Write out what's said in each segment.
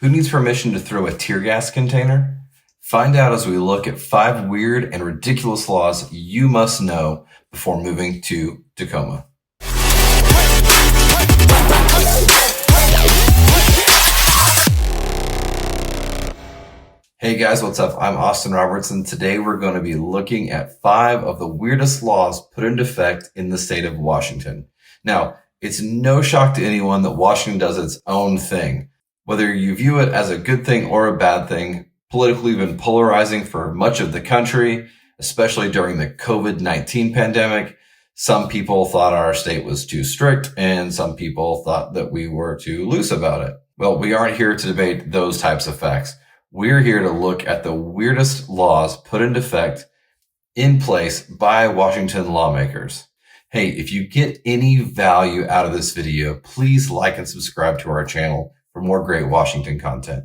Who needs permission to throw a tear gas container? Find out as we look at 5 weird and ridiculous laws you must know before moving to Tacoma. Hey guys, what's up? I'm Austin Roberts, and today we're going to be looking at 5 of the weirdest laws put into effect in the state of Washington. Now, it's no shock to anyone that Washington does its own thing. Whether you view it as a good thing or a bad thing, politically been polarizing for much of the country, especially during the COVID-19 pandemic. Some people thought our state was too strict, and some people thought that we were too loose about it. Well, we aren't here to debate those types of facts. We're here to look at the weirdest laws put into effect in place by Washington lawmakers. Hey, if you get any value out of this video, please like and subscribe to our channel for more great Washington content.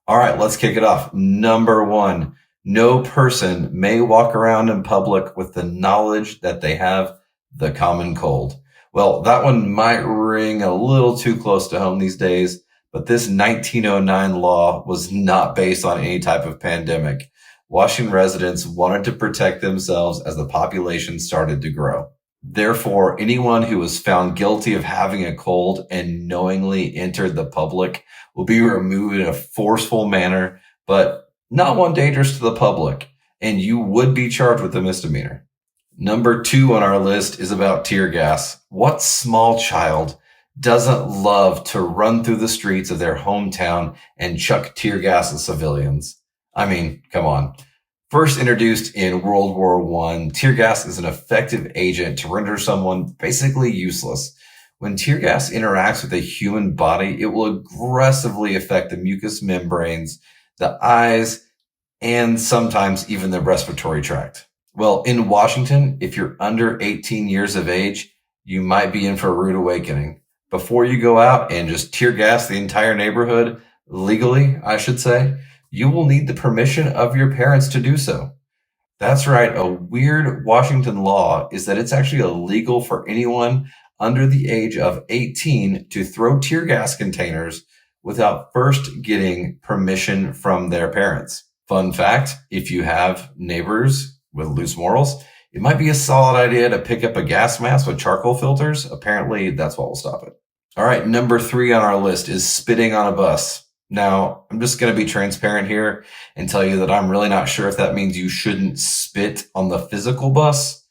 All right, let's kick it off. Number 1, no person may walk around in public with the knowledge that they have the common cold. Well, that one might ring a little too close to home these days, but this 1909 law was not based on any type of pandemic. Washington residents wanted to protect themselves as the population started to grow. Therefore, anyone who was found guilty of having a cold and knowingly entered the public will be removed in a forceful manner, but not one dangerous to the public, and you would be charged with a misdemeanor. Number 2 on our list is about tear gas. What small child doesn't love to run through the streets of their hometown and chuck tear gas at civilians? I mean, come on. First introduced in World War I, tear gas is an effective agent to render someone basically useless. When tear gas interacts with a human body, it will aggressively affect the mucous membranes, the eyes, and sometimes even the respiratory tract. Well, in Washington, if you're under 18 years of age, you might be in for a rude awakening. Before you go out and just tear gas the entire neighborhood, legally, I should say, you will need the permission of your parents to do so. That's right. A weird Washington law is that it's actually illegal for anyone under the age of 18 to throw tear gas containers without first getting permission from their parents. Fun fact, if you have neighbors with loose morals, it might be a solid idea to pick up a gas mask with charcoal filters. Apparently, that's what will stop it. All right, number 3 on our list is spitting on a bus. Now, I'm just going to be transparent here and tell you that I'm really not sure if that means you shouldn't spit on the physical bus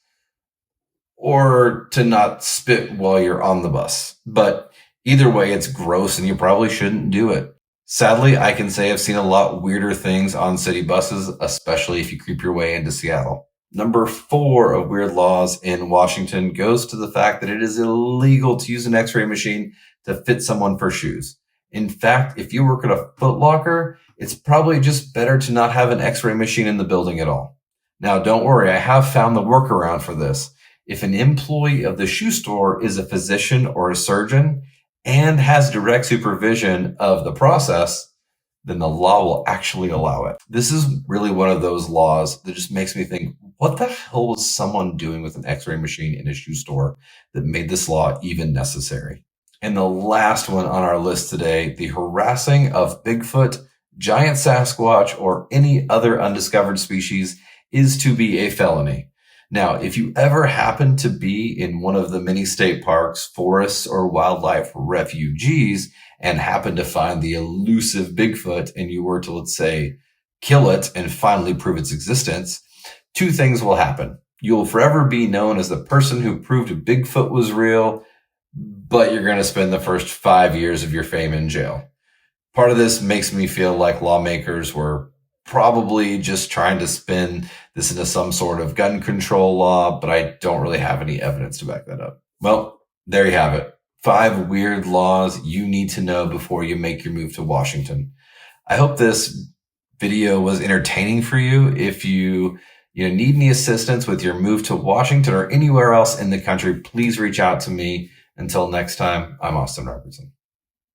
or to not spit while you're on the bus. But either way, it's gross and you probably shouldn't do it. Sadly, I can say I've seen a lot weirder things on city buses, especially if you creep your way into Seattle. Number 4 of weird laws in Washington goes to the fact that it is illegal to use an x-ray machine to fit someone for shoes. In fact, if you work at a Foot Locker, it's probably just better to not have an x-ray machine in the building at all. Now, don't worry, I have found the workaround for this. If an employee of the shoe store is a physician or a surgeon and has direct supervision of the process, then the law will actually allow it. This is really one of those laws that just makes me think, what the hell was someone doing with an x-ray machine in a shoe store that made this law even necessary? And the last one on our list today, the harassing of Bigfoot, giant Sasquatch, or any other undiscovered species is to be a felony. Now, if you ever happen to be in one of the many state parks, forests, or wildlife refuges and happen to find the elusive Bigfoot and you were to, let's say, kill it and finally prove its existence, 2 things will happen. You'll forever be known as the person who proved Bigfoot was real, but you're going to spend the first 5 years of your fame in jail. Part of this makes me feel like lawmakers were probably just trying to spin this into some sort of gun control law, but I don't really have any evidence to back that up. Well, there you have it. 5 weird laws you need to know before you make your move to Washington. I hope this video was entertaining for you. If you need any assistance with your move to Washington or anywhere else in the country, please reach out to me. Until next time, I'm Austin Robertson.